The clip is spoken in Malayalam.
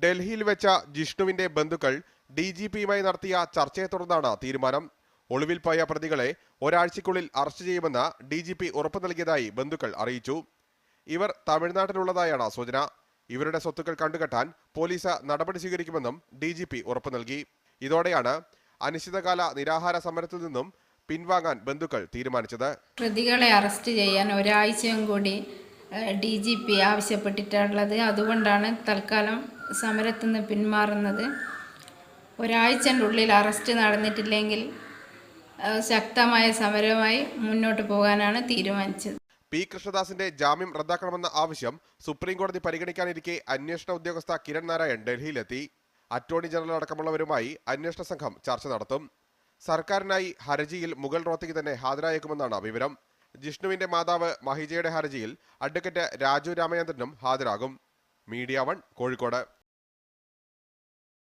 ഡൽഹിയിൽ വെച്ച ജിഷ്ണുവിന്റെ ബന്ധുക്കൾ DGPയുമായി നടത്തിയ ചർച്ചയെ തുടർന്നാണ് തീരുമാനം. ഒളിവിൽ പോയ പ്രതികളെ ഒരാഴ്ചയ്ക്കുള്ളിൽ അറസ്റ്റ് ചെയ്യുമെന്ന് DGP ഉറപ്പു നൽകിയതായി ബന്ധുക്കൾ അറിയിച്ചു. ഇവർ തമിഴ്നാട്ടിലുള്ളതായാണ് സൂചന. ഇവരുടെ സ്വത്തുക്കൾ കണ്ടുകെട്ടാൻ പോലീസ് നടപടി സ്വീകരിക്കുമെന്നും DGP ഉറപ്പു നൽകി. ഇതോടെയാണ് അനിശ്ചിതകാല നിരാഹാര സമരത്തിൽ നിന്നും പിൻവാങ്ങാൻ ബന്ധുക്കൾ തീരുമാനിച്ചത്. പ്രതികളെ അറസ്റ്റ് ചെയ്യാൻ ഒരാഴ്ചയും കൂടി DGP ആവശ്യപ്പെട്ടിട്ടുള്ളത്. അതുകൊണ്ടാണ് തൽക്കാലം സമരത്തിൽ നിന്ന് പിന്മാറുന്നത്. ഒരാഴ്ചൻ്റെ ഉള്ളിൽ അറസ്റ്റ് നടന്നിട്ടില്ലെങ്കിൽ ശക്തമായ സമരമായി മുന്നോട്ട് പോകാനാണ് തീരുമാനിച്ചത്. P. കൃഷ്ണദാസിന്റെ ജാമ്യം റദ്ദാക്കണമെന്ന ആവശ്യം സുപ്രീം കോടതി പരിഗണിക്കാനിരിക്കെ അന്വേഷണ ഉദ്യോഗസ്ഥ കിരൺ നാരായൺ ഡൽഹിയിലെത്തി. അറ്റോർണി ജനറൽ അടക്കമുള്ളവരുമായി അന്വേഷണ സംഘം ചർച്ച നടത്തും. സർക്കാരിനായി ഹർജിയിൽ മുഗൾ റോത്തഗി തന്നെ ഹാജരായേക്കുമെന്നാണ് വിവരം. ജിഷ്ണുവിന്റെ മാതാവ് മഹിജയുടെ ഹർജിയിൽ അഡ്വക്കേറ്റ് രാജു രാമചന്ദ്രനും ഹാജരാകും. മീഡിയ 1 കോഴിക്കോട്.